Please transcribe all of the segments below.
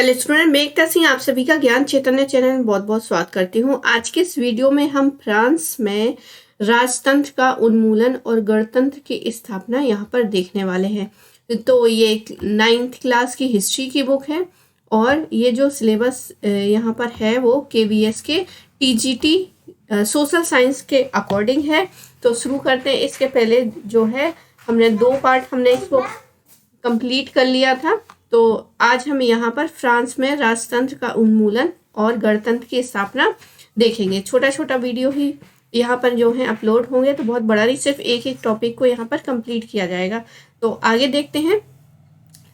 Hello student, मैं एकता सिंह आप सभी का ज्ञान चैतन्य चैनल में बहुत बहुत स्वागत करती हूँ। आज के इस वीडियो में हम फ्रांस में राजतंत्र का उन्मूलन और गणतंत्र की स्थापना यहाँ पर देखने वाले हैं। तो ये 9th क्लास की हिस्ट्री की बुक है और ये जो सिलेबस यहाँ पर है वो KVS के TGT सोशल साइंस के अकॉर्डिंग है। तो शुरू करते हैं। इसके पहले जो है हमने 2 पार्ट हमने इसको कंप्लीट कर लिया था। तो आज हम यहाँ पर फ्रांस में राजतंत्र का उन्मूलन और गणतंत्र की स्थापना देखेंगे। छोटा छोटा वीडियो ही यहाँ पर जो है अपलोड होंगे, तो बहुत बड़ा नहीं, सिर्फ एक एक टॉपिक को यहाँ पर कंप्लीट किया जाएगा। तो आगे देखते हैं।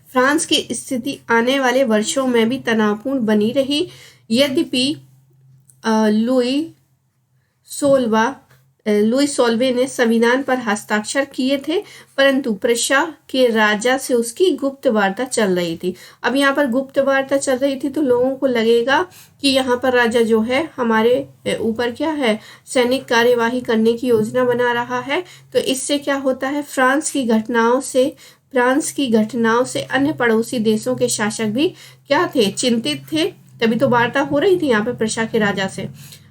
फ्रांस की स्थिति आने वाले वर्षों में भी तनावपूर्ण बनी रही। यद्यपि लुई सोल्वे ने संविधान पर हस्ताक्षर किए थे, परंतु प्रशा के राजा से उसकी गुप्त वार्ता चल रही थी। अब यहाँ पर गुप्त वार्ता चल रही थी तो लोगों को लगेगा कि यहाँ पर राजा जो है हमारे ऊपर क्या है, सैनिक कार्यवाही करने की योजना बना रहा है। तो इससे क्या होता है, फ्रांस की घटनाओं से अन्य पड़ोसी देशों के शासक भी क्या थे, चिंतित थे। तभी तो वार्ता हो रही थी यहाँ पर प्रशा के राजा से।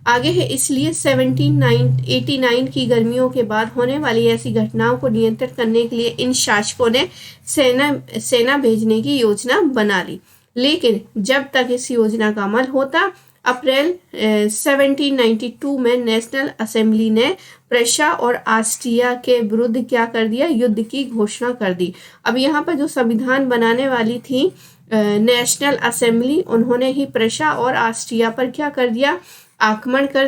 आगे है, इसलिए 1789 की गर्मियों के बाद होने वाली ऐसी घटनाओं को नियंत्रित करने के लिए इन शासकों ने सेना भेजने की योजना बना ली। लेकिन जब तक इस योजना का अमल होता, अप्रैल 1792 में नेशनल असेंबली ने प्रशा और ऑस्ट्रिया के विरुद्ध क्या कर दिया, युद्ध की घोषणा कर दी। अब यहाँ पर जो संविधान बनाने वाली थी नेशनल असेंबली, उन्होंने ही प्रशा और ऑस्ट्रिया पर क्या कर दिया, आक्रमण कर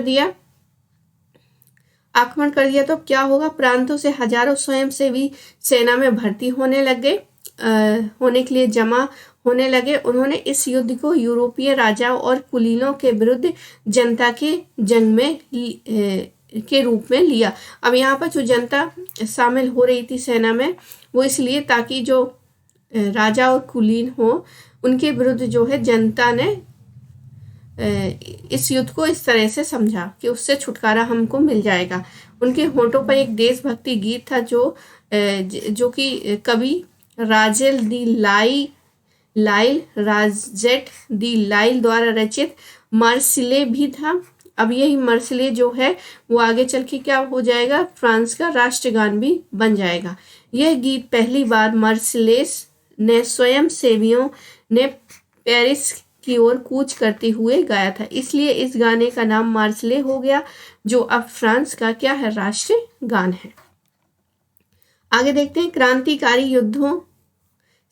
दिया। तो क्या होगा, प्रांतों से हजारों स्वयंसेवी सेना में भर्ती होने के लिए जमा होने लगे। उन्होंने इस युद्ध को यूरोपीय राजाओं और कुलीनों के विरुद्ध जनता के जंग में के रूप में लिया। अब यहाँ पर जो जनता शामिल हो रही थी सेना में, वो इसलिए ताकि जो राजा और कुलीन हो उनके विरुद्ध जो है जनता ने इस युद्ध को इस तरह से समझा कि उससे छुटकारा हमको मिल जाएगा। उनके होठों पर एक देशभक्ति गीत था जो कि कवि राजेल दी लाइल द्वारा रचित मार्सिले भी था। अब यही मार्सिले जो है वो आगे चल के क्या हो जाएगा, फ्रांस का राष्ट्रगान भी बन जाएगा। यह गीत पहली बार मार्सिलेस ने स्वयं सेवियों ने पेरिस की ओर कूच करते हुए गाया था, इसलिए इस गाने का नाम मार्सिले हो गया, जो अब फ्रांस का क्या है, राष्ट्रीय गान है। आगे देखते हैं। क्रांतिकारी युद्धों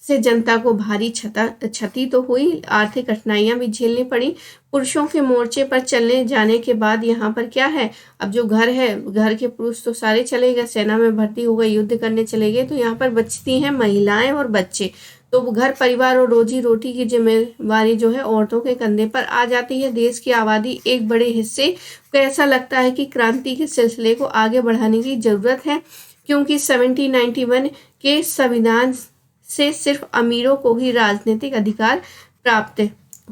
से जनता को भारी क्षति तो हुई, आर्थिक कठिनाइयां भी झेलनी पड़ी। पुरुषों के मोर्चे पर चलने जाने के बाद यहाँ पर क्या है, अब जो घर है, घर के पुरुष तो सारे चले गए, सेना में भर्ती हो गए, युद्ध करने चले गए। तो यहाँ पर बचती हैं महिलाएं और बच्चे। तो घर परिवार और रोजी रोटी की जिम्मेवारी जो है औरतों के कंधे पर आ जाती है। देश की आबादी एक बड़े हिस्से को ऐसा लगता है कि क्रांति के सिलसिले को आगे बढ़ाने की जरूरत है, क्योंकि 1791 के संविधान से सिर्फ अमीरों को ही राजनीतिक अधिकार प्राप्त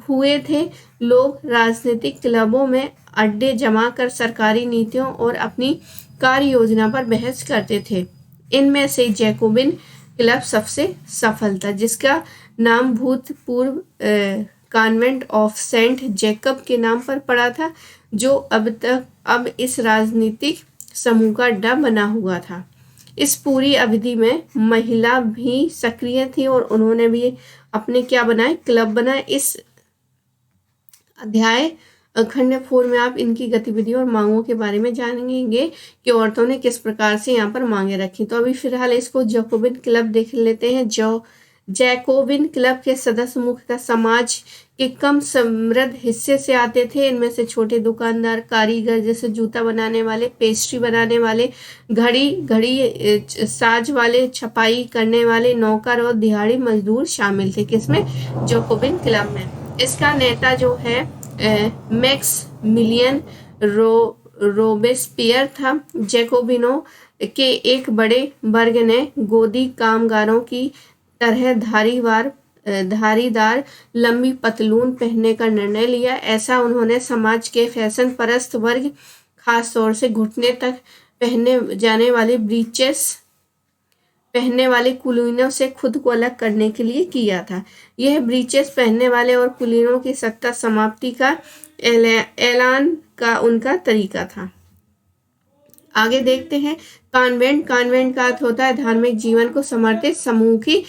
हुए थे। लोग राजनीतिक क्लबों में अड्डे जमा कर सरकारी नीतियों और अपनी कार्य योजना पर बहस करते थे। इनमें से जैकोबिन क्लब सबसे सफल था, जिसका नाम भूतपूर्व कॉन्वेंट ऑफ सेंट जैकब के नाम पर पड़ा था, जो अब इस राजनीतिक समूह का अड्डा बना हुआ था। इस पूरी अवधि में महिला भी सक्रिय थी और उन्होंने भी अपने क्या बनाए, क्लब बनाए। इस अध्याय खंड 4 में आप इनकी गतिविधियों और मांगों के बारे में जानेंगे कि औरतों ने किस प्रकार से यहाँ पर मांगे रखी। तो अभी फिलहाल इसको जैकोबिन क्लब देख लेते हैं। जैकोबिन क्लब के सदस्य मुख्यतः समाज के कम समृद्ध हिस्से से आते थे। इनमें से छोटे दुकानदार, कारीगर जैसे जूता बनाने वाले, पेस्ट्री बनाने वाले, घड़ी साज वाले, छपाई करने वाले, नौकर और दिहाड़ी मजदूर शामिल थे। किसमें, जैकोबिन क्लब में। इसका नेता जो है मैक्सिमिलियन रोबेस्पियर था। जैकोबिनों के एक बड़े वर्ग ने गोदी कामगारों की तरह धारीदार लंबी पतलून पहनने का निर्णय लिया। ऐसा उन्होंने समाज के फैशन परस्त वर्ग, खास तौर से घुटने तक पहने जाने वाले ब्रीचेस पहनने वाले कुलीनों से खुद को अलग करने के लिए किया था। यह ब्रीचेस पहनने वाले और कुलीनों की सत्ता समाप्ति का ऐलान का उनका तरीका था। आगे देखते हैं कॉन्वेंट। कॉन्वेंट का अर्थ होता है धार्मिक जीवन को समर्पित समूह की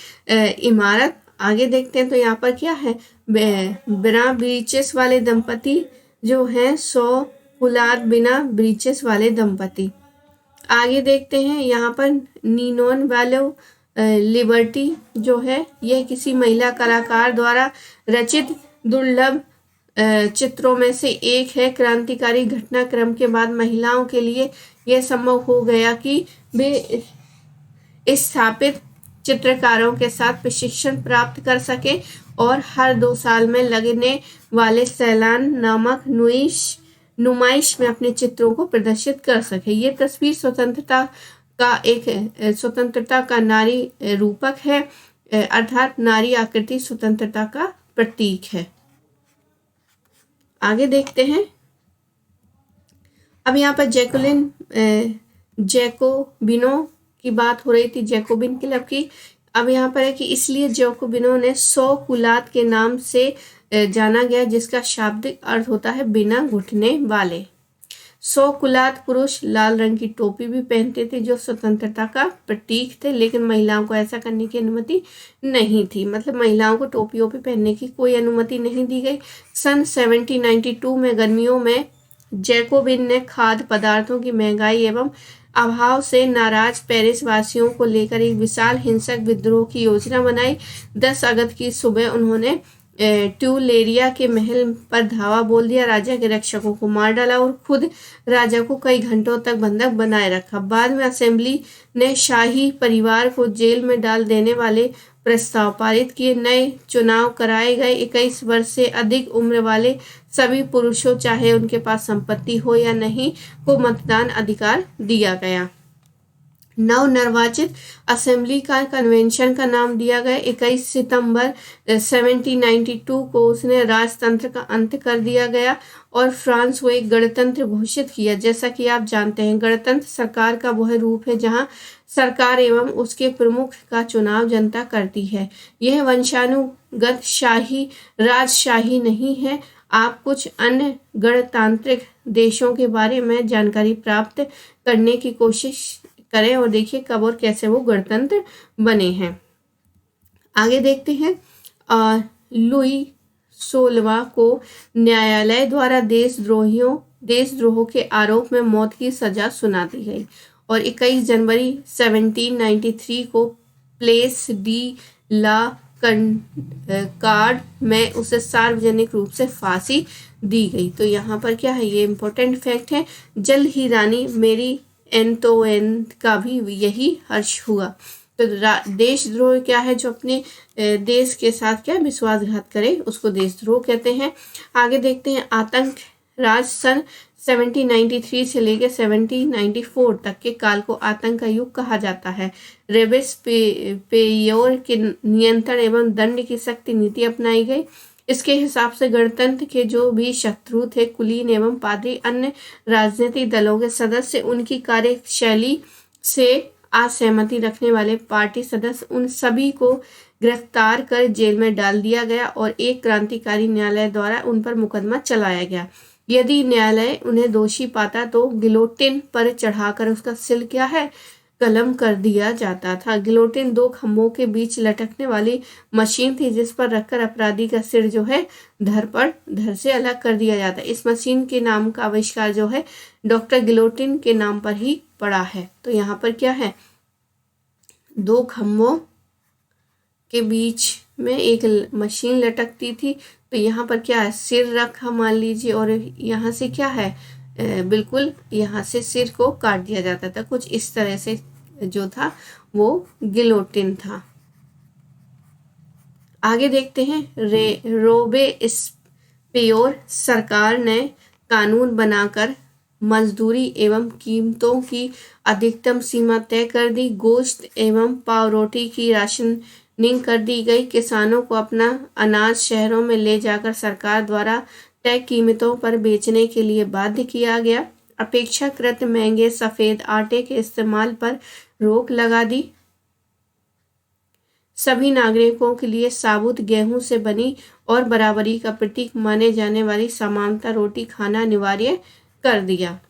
इमारत। आगे देखते हैं तो यहाँ पर क्या है, बिना ब्रीचेस वाले दंपति जो हैं 100 कुलात बिना ब्रीचेस वाले दंपति। आगे देखते हैं यहाँ पर नीनोन वैलो लिबर्टी जो है यह किसी महिला कलाकार द्वारा रचित दुर्लभ चित्रों में से एक है। क्रांतिकारी घटनाक्रम के बाद महिलाओं के लिए यह संभव हो गया कि वे स्थापित चित्रकारों के साथ प्रशिक्षण प्राप्त कर सके और हर 2 साल में लगने वाले सैलान नामक नुमाइश में अपने चित्रों को प्रदर्शित कर सके। ये तस्वीर स्वतंत्रता का नारी रूपक है, अर्थात नारी आकृति स्वतंत्रता का प्रतीक है। आगे देखते हैं, अब यहाँ पर जैकोबिनो की बात हो रही थी, जैकोबिन क्लब की। अब यहाँ पर है कि इसलिए जैकोबिनो ने 100 कुलात के नाम से जाना गया, जिसका शाब्दिक अर्थ होता है बिना घुटने वाले। 100 कुलात पुरुष लाल रंग की टोपी भी पहनते थे जो स्वतंत्रता का प्रतीक थे, लेकिन महिलाओं को ऐसा करने की अनुमति नहीं थी। मतलब महिलाओं को टोपी वोपी पहनने की कोई अनुमति नहीं दी गई। सन 1792 में गर्मियों में जैकोबिन ने खाद्य पदार्थों की महंगाई एवं अभाव से नाराज पेरिस वासियों को लेकर एक विशाल हिंसक विद्रोह की योजना बनाई। 10 अगस्त की सुबह उन्होंने ट्यूलेरिया के महल पर धावा बोल दिया, राजा के रक्षकों को मार डाला और खुद राजा को कई घंटों तक बंधक बनाए रखा। बाद में असेंबली ने शाही परिवार को जेल में डाल देने वाले प्रस्ताव पारित किए। नए चुनाव कराए गए। 21 वर्ष से अधिक उम्र वाले सभी पुरुषों, चाहे उनके पास संपत्ति हो या नहीं, को मतदान अधिकार दिया गया। नवनिर्वाचित असेंबली का कन्वेंशन का नाम दिया गया। 21 सितंबर 1792 को उसने राजतंत्र का अंत कर दिया गया और फ्रांस को एक गणतंत्र घोषित किया। जैसा कि आप जानते हैं, गणतंत्र सरकार का वह रूप है जहां सरकार एवं उसके प्रमुख का चुनाव जनता करती है। यह वंशानुगत राजशाही नहीं है। आप कुछ अन्य गणतांत्रिक देशों के बारे में जानकारी प्राप्त करने की कोशिश करें और देखिए कब और कैसे वो गणतंत्र बने हैं। आगे देखते हैं, लुई 16वां को न्यायालय द्वारा देशद्रोह के आरोप में मौत की सजा सुना दी गई और 21 जनवरी 1793 को प्लेस डी ला कार्ड में उसे सार्वजनिक रूप से फांसी दी गई। तो यहाँ पर क्या है, ये इम्पोर्टेंट फैक्ट है। जल्द ही रानी मेरी एंटोइनेट का भी यही हर्ष हुआ। तो देशद्रोह क्या है, जो अपने देश के साथ क्या विश्वासघात करे उसको देशद्रोह कहते हैं। आगे देखते हैं, आतंक राज सन 1793 से लेकर 1794 तक के काल को आतंक का युग कहा जाता है। रोबेस्पियर के नियंत्रण एवं दंड की सख्त नीति अपनाई गई। इसके हिसाब से गणतंत्र के जो भी शत्रु थे, कुलीन एवं पादरी, अन्य राजनीतिक दलों के सदस्य, उनकी कार्यशैली से असहमति रखने वाले पार्टी सदस्य, उन सभी को गिरफ्तार कर जेल में डाल दिया गया और एक क्रांतिकारी न्यायालय द्वारा उन पर मुकदमा चलाया गया। यदि न्यायालय उन्हें दोषी पाता तो गिलोटिन पर चढ़ाकर उसका सिर क्या है, कलम कर दिया जाता था। गिलोटिन 2 खंभों के बीच लटकने वाली मशीन थी जिस पर रखकर अपराधी का सिर जो है धड़ से अलग कर दिया जाता। इस मशीन के नाम का आविष्कार जो है डॉक्टर गिलोटिन के नाम पर ही पड़ा है। तो यहाँ पर क्या है, 2 खंभों के बीच में एक मशीन लटकती थी। तो यहाँ पर क्या है, सिर रखा मान लीजिए और यहाँ से क्या है, बिल्कुल यहाँ से सिर को काट दिया जाता था। कुछ इस तरह से जो था वो गिलोटिन था। आगे देखते हैं, रोबेस्पियर सरकार ने कानून बनाकर मजदूरी एवं कीमतों की अधिकतम सीमा तय कर दी। गोश्त एवं पावरोटी की राशनिंग कर दी गई। किसानों को अपना अनाज शहरों में ले जाकर सरकार द्वारा तय कीमतों पर बेचने के लिए बाध्य किया गया। अपेक्षाकृत महंगे सफ़ेद आटे के इस्तेमाल पर रोक लगा दी। सभी नागरिकों के लिए साबुत गेहूं से बनी और बराबरी का प्रतीक माने जाने वाली समानता रोटी खाना अनिवार्य कर दिया।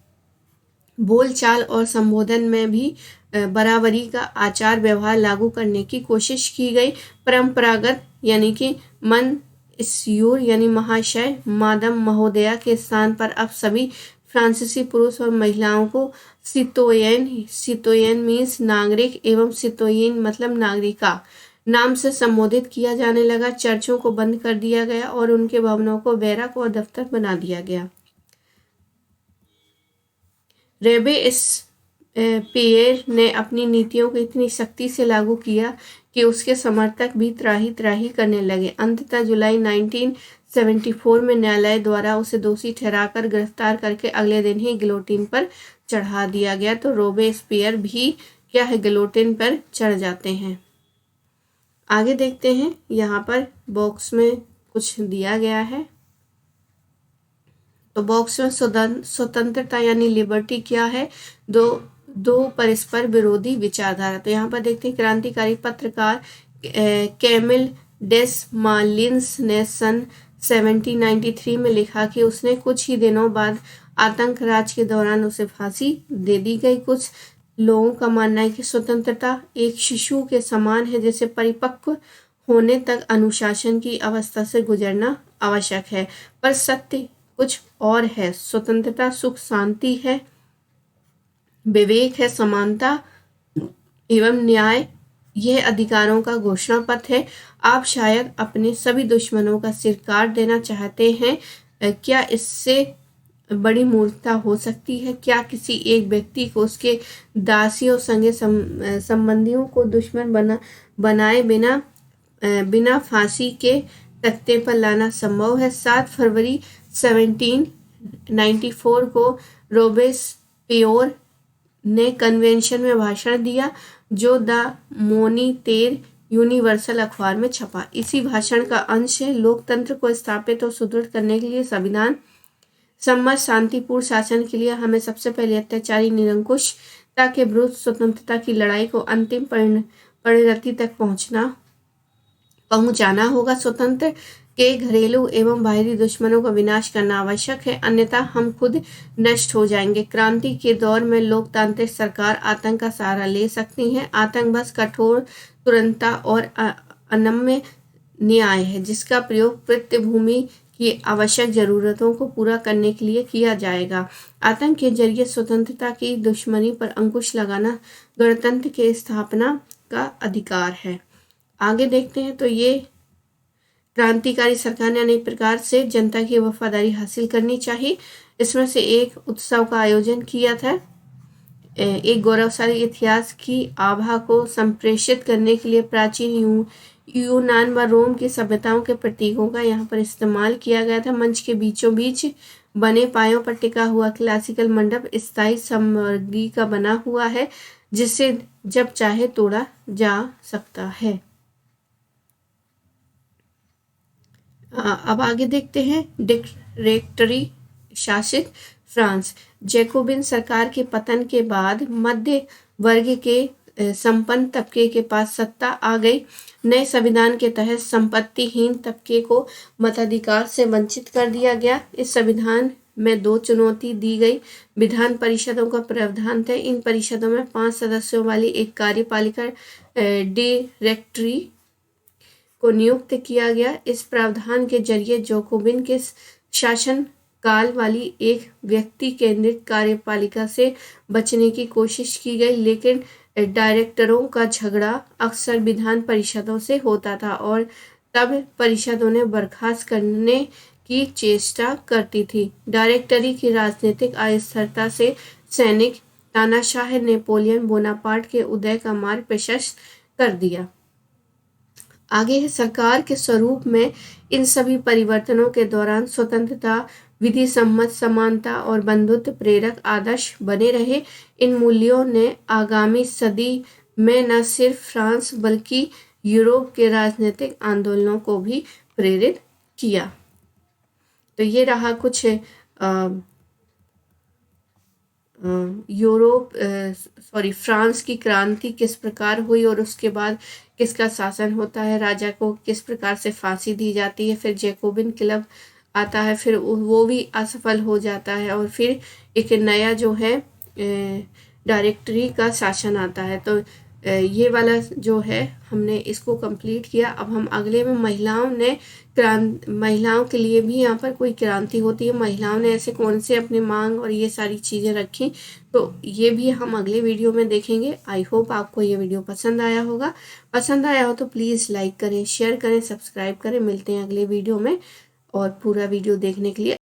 बोलचाल और संबोधन में भी बराबरी का आचार व्यवहार लागू करने की कोशिश की गई। परंपरागत यानी कि मॉन्सियूर यानी महाशय, मादम, महोदया के स्थान पर अब सभी फ्रांसीसी पुरुष और महिलाओं को सितोयेन, सितोयेन मीन्स नागरिक एवं सितोयेन मतलब नागरिका, नाम से संबोधित किया जाने लगा। चर्चों को बंद कर दिया गया और उनके भवनों को बैरक और दफ्तर बना दिया गया। रोबेस्पियर ने अपनी नीतियों को इतनी सख्ती से लागू किया कि उसके समर्थक भी त्राही त्राही करने लगे। अंततः जुलाई 1974 में न्यायालय द्वारा उसे दोषी ठहराकर गिरफ्तार करके अगले दिन ही गिलोटिन पर चढ़ा दिया गया। तो रोबेस्पियर भी क्या है, गिलोटिन पर चढ़ जाते हैं। आगे देखते हैं, यहाँ पर बॉक्स में कुछ दिया गया है। तो बॉक्स में स्वतंत्रता यानी लिबर्टी क्या है, दो परस्पर विरोधी विचारधारा। तो यहाँ पर देखते हैं, क्रांतिकारी पत्रकार कैमिल डेसमालिन्स ने सन 1793 में लिखा कि उसने कुछ ही दिनों बाद आतंक राज के दौरान उसे फांसी दे दी गई। कुछ लोगों का मानना है कि स्वतंत्रता एक शिशु के समान है, जिसे परिपक्व होने तक अनुशासन की अवस्था से गुजरना आवश्यक है, पर सत्य कुछ और है। स्वतंत्रता सुख शांति है, विवेक है, समानता एवं न्याय, यह अधिकारों का घोषणा पत्र है। आप शायद अपने सभी दुश्मनों का सिर काट देना चाहते हैं। क्या इससे बड़ी मूर्खता हो सकती है? क्या किसी एक व्यक्ति को उसके दासियों संगे संबंधियों को दुश्मन बनाए बिना फांसी के तख्ते पर लाना संभव है? 7 फरवरी 1794 को रोबेस्पियर ने कन्वेंशन में भाषण दिया, जो द मोनिटेर यूनिवर्सल अखबार में छपा। इसी भाषण का अंश है, लोकतंत्र को स्थापित और सुदृढ़ करने के लिए संविधान सम्मत शांतिपूर्ण शासन के लिए हमें सबसे पहले अत्याचारी निरंकुशता के विरुद्ध स्वतंत्रता की लड़ाई को अंतिम परिणति तक पहुंचाना होगा। स्वतंत्र के घरेलू एवं बाहरी दुश्मनों का विनाश करना आवश्यक है, अन्यथा हम खुद नष्ट हो जाएंगे। क्रांति के दौर में लोकतांत्रिक सरकार आतंक का सहारा ले सकती है। आतंक बस कठोर तुरंतता और अनम्य न्याय है, जिसका प्रयोग पृष्ठभूमि की आवश्यक जरूरतों को पूरा करने के लिए किया जाएगा। आतंक के जरिए स्वतंत्रता की दुश्मनी पर अंकुश लगाना गणतंत्र के स्थापना का अधिकार है। आगे देखते हैं, तो ये क्रांतिकारी सरकार ने अनेक प्रकार से जनता की वफादारी हासिल करनी चाहिए। इसमें से एक उत्सव का आयोजन किया था, एक गौरवशाली इतिहास की आभा को संप्रेषित करने के लिए प्राचीन यूनान व रोम की सभ्यताओं के प्रतीकों का यहाँ पर इस्तेमाल किया गया था। मंच के बीचों बीच बने पायों पर टिका हुआ क्लासिकल मंडप स्थायी सामग्री का बना हुआ है, जिसे जब चाहे तोड़ा जा सकता है। अब आगे देखते हैं, डिक्टेटरी शासित फ्रांस। जैकोबिन सरकार के पतन के बाद मध्य वर्ग के संपन्न तबके के पास सत्ता आ गई। नए संविधान के तहत संपत्तिहीन तबके को मताधिकार से वंचित कर दिया गया। इस संविधान में 2 चुनौती दी गई। विधान परिषदों का प्रावधान था। इन परिषदों में 5 सदस्यों वाली एक कार्यपालिका डायरेक्टरी को नियुक्त किया गया। इस प्रावधान के जरिए जैकोबिन के शासन काल वाली एक व्यक्ति केंद्रित कार्यपालिका से बचने की कोशिश की गई, लेकिन डायरेक्टरों का झगड़ा अक्सर विधान परिषदों से होता था और तब परिषदों ने बर्खास्त करने की चेष्टा करती थी। डायरेक्टरी की राजनीतिक अस्थिरता से सैनिक तानाशाह नेपोलियन बोनापार्ट के उदय का मार्ग प्रशस्त कर दिया। आगे है, सरकार के स्वरूप में इन सभी परिवर्तनों के दौरान स्वतंत्रता, विधि सम्मत समानता और बंधुत्व प्रेरक आदर्श बने रहे। इन मूल्यों ने आगामी सदी में न सिर्फ फ्रांस बल्कि यूरोप के राजनीतिक आंदोलनों को भी प्रेरित किया। तो ये रहा कुछ फ्रांस की क्रांति किस प्रकार हुई और उसके बाद किसका शासन होता है, राजा को किस प्रकार से फांसी दी जाती है, फिर जैकोबिन क्लब आता है, फिर वो भी असफल हो जाता है और फिर एक नया जो है डायरेक्टरी का शासन आता है। तो ये वाला जो है हमने इसको कंप्लीट किया। अब हम अगले में महिलाओं के लिए भी यहाँ पर कोई क्रांति होती है, महिलाओं ने ऐसे कौन से अपने मांग और ये सारी चीज़ें रखी, तो ये भी हम अगले वीडियो में देखेंगे। आई होप आपको ये वीडियो पसंद आया होगा। पसंद आया हो तो प्लीज़ लाइक करें, शेयर करें, सब्सक्राइब करें। मिलते हैं अगले वीडियो में, और पूरा वीडियो देखने के लिए